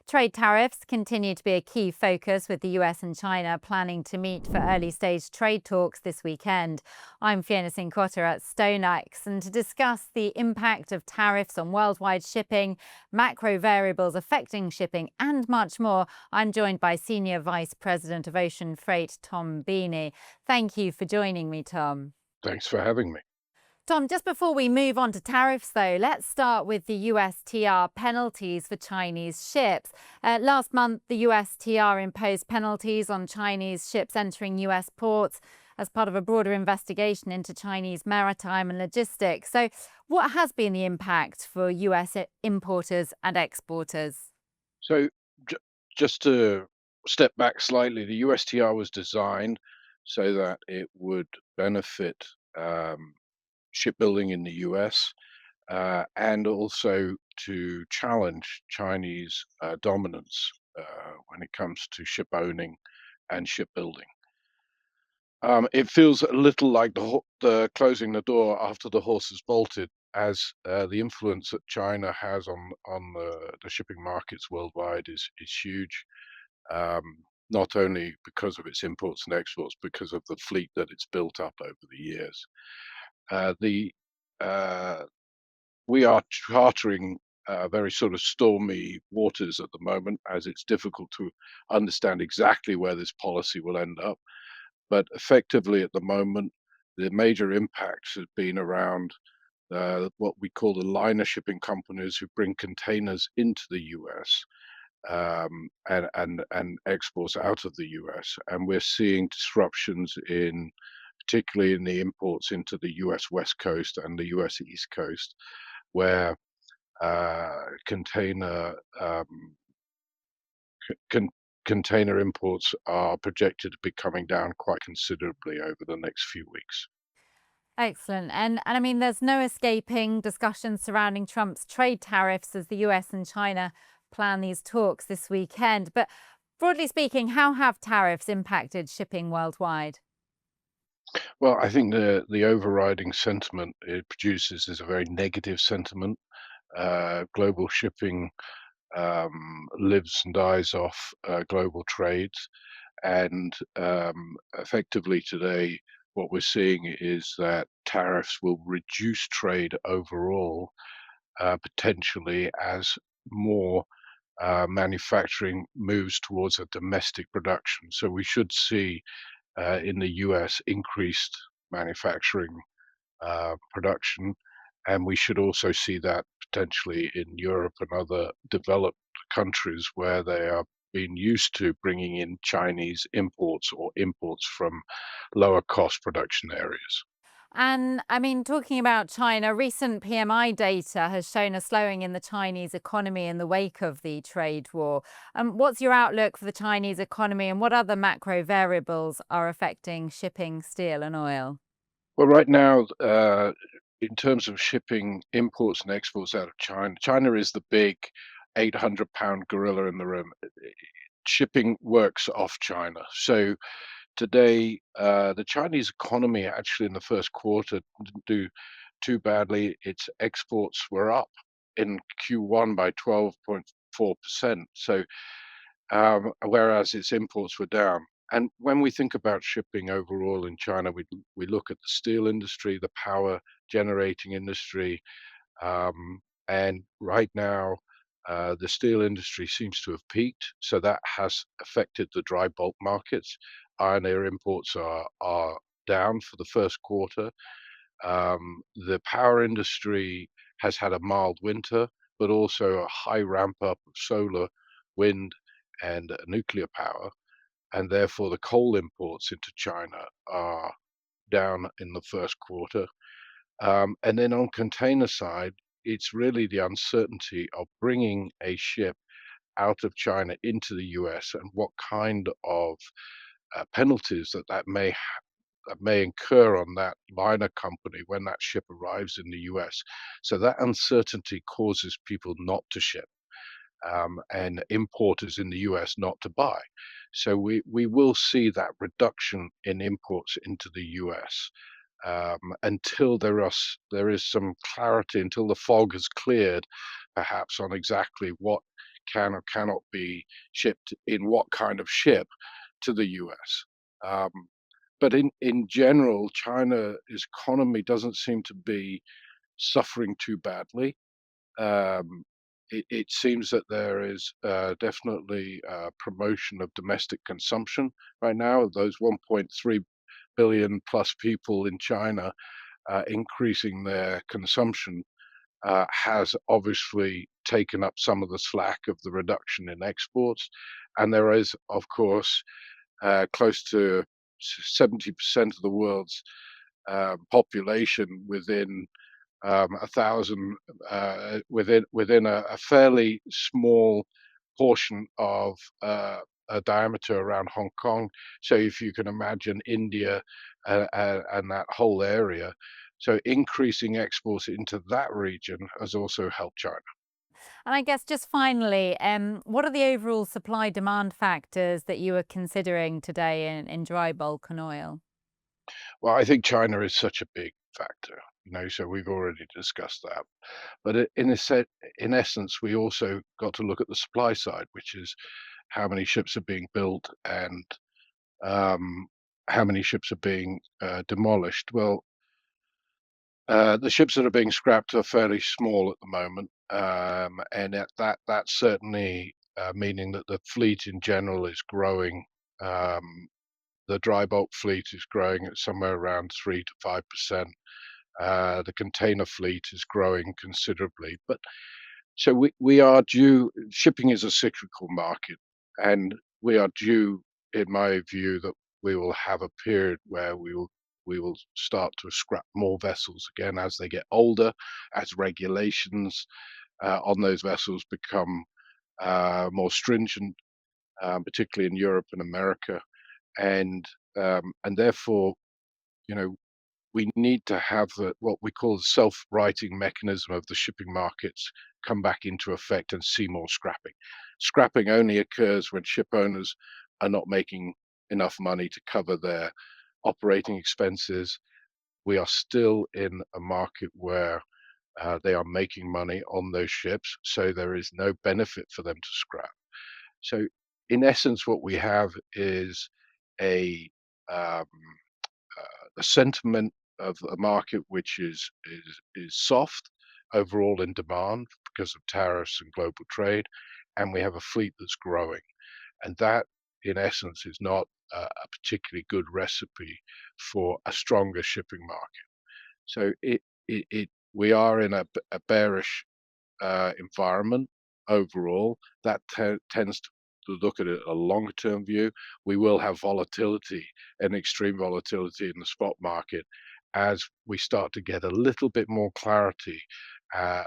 Trade tariffs continue to be a key focus, with the US and China planning to meet for early-stage trade talks this weekend. I'm Fiona Cincotta at StoneX, and to discuss the impact of tariffs on worldwide shipping, macro variables affecting shipping, and much more, I'm joined by Senior Vice President of Ocean Freight, Tom Beney. Thank you for joining me, Tom. Thanks for having me. Tom, just before we move on to tariffs, though, let's start with the USTR penalties for Chinese ships. Last month, the USTR imposed penalties on Chinese ships entering US ports as part of a broader investigation into Chinese maritime and logistics. So, what has been the impact for US importers and exporters? So, j- just to step back slightly, the USTR was designed so that it would benefit um, shipbuilding in the US and also to challenge Chinese dominance when it comes to ship owning and shipbuilding. It feels a little like the closing the door after the horse has bolted, as the influence that China has on the shipping markets worldwide is huge. Not only because of its imports and exports, because of the fleet that it's built up over the years. The uh, We are chartering very sort of stormy waters at the moment, as it's difficult to understand exactly where this policy will end up. But effectively, at the moment, the major impacts have been around what we call the liner shipping companies who bring containers into the US and exports out of the US. And we're seeing disruptions in particularly in the imports into the US West Coast and the US East Coast, where container con- container imports are projected to be coming down quite considerably over the next few weeks. Excellent. And I mean, there's no escaping discussions surrounding Trump's trade tariffs as the US and China plan these talks this weekend. But broadly speaking, how have tariffs impacted shipping worldwide? Well, I think the overriding sentiment it produces is a very negative sentiment. Global shipping lives and dies off global trades, and effectively today, what we're seeing is that tariffs will reduce trade overall, potentially as more manufacturing moves towards a domestic production. So we should see in the US increased manufacturing production, and we should also see that potentially in Europe and other developed countries where they are being used to bringing in Chinese imports or imports from lower cost production areas. And I mean, talking about China, recent PMI data has shown a slowing in the Chinese economy in the wake of the trade war. What's your outlook for the Chinese economy, and what other macro variables are affecting shipping, steel, and oil? Well, right now, in terms of shipping imports and exports out of China, China is the big 800-pound gorilla in the room. Shipping works off China. So today, the Chinese economy actually in the first quarter didn't do too badly. Its exports were up in Q1 by 12.4%. So, whereas its imports were down. And when we think about shipping overall in China, we look at the steel industry, the power generating industry, and right now, the steel industry seems to have peaked, so that has affected the dry bulk markets. Iron ore imports are down for the first quarter. The power industry has had a mild winter, but also a high ramp up of solar, wind, and nuclear power, and therefore the coal imports into China are down in the first quarter. And then on container side, it's really the uncertainty of bringing a ship out of China into the US and what kind of penalties that may incur on that liner company when that ship arrives in the US. So that uncertainty causes people not to ship and importers in the US not to buy. So we will see that reduction in imports into the US until there is some clarity, until the fog has cleared, perhaps on exactly what can or cannot be shipped in what kind of ship to the US. Um, but in general, China's economy doesn't seem to be suffering too badly. Um, it seems that there is definitely promotion of domestic consumption right now. Those 1.3 billion plus people in China increasing their consumption has obviously taken up some of the slack of the reduction in exports. And there is, of course, close to 70% of the world's population within a thousand within a fairly small portion of a diameter around Hong Kong. So if you can imagine India and that whole area, so increasing exports into that region has also helped China. And I guess just finally, what are the overall supply demand factors that you are considering today in dry bulk and oil? Well, I think China is such a big factor, so we've already discussed that. But in essence, we also got to look at the supply side, which is how many ships are being built and um, how many ships are being demolished. Well, the ships that are being scrapped are fairly small at the moment, and that's certainly meaning that the fleet in general is growing. Um, the dry bulk fleet is growing at somewhere around 3 to 5%. The container fleet is growing considerably, but so we are due. Shipping is a cyclical market, and we are due, in my view, that we will have a period where we will start to scrap more vessels again as they get older, as regulations on those vessels become more stringent, particularly in Europe and America, and therefore, you know, we need to have what we call the self-righting mechanism of the shipping markets come back into effect and see more scrapping. Scrapping only occurs when ship owners are not making enough money to cover their operating expenses. We are still in a market where they are making money on those ships, so there is no benefit for them to scrap. So, in essence, what we have is a um, a sentiment of a market which is soft overall in demand because of tariffs and global trade, and we have a fleet that's growing, and that, in essence, is not a particularly good recipe for a stronger shipping market. So we are in a bearish environment overall. That tends to look at it a longer term view. We will have volatility and extreme volatility in the spot market as we start to get a little bit more clarity uh,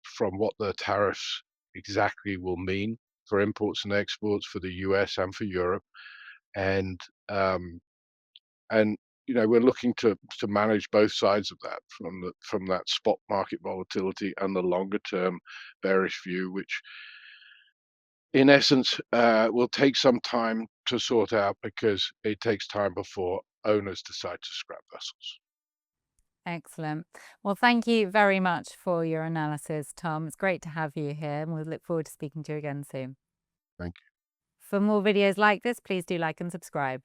from what the tariffs exactly will mean for imports and exports for the US and for Europe. And um, and we're looking to manage both sides of that, from that spot market volatility and the longer term bearish view, which in essence will take some time to sort out because it takes time before owners decide to scrap vessels. Excellent. Well, thank you very much for your analysis, Tom. It's great to have you here, and we'll look forward to speaking to you again soon. Thank you. For more videos like this, please do like and subscribe.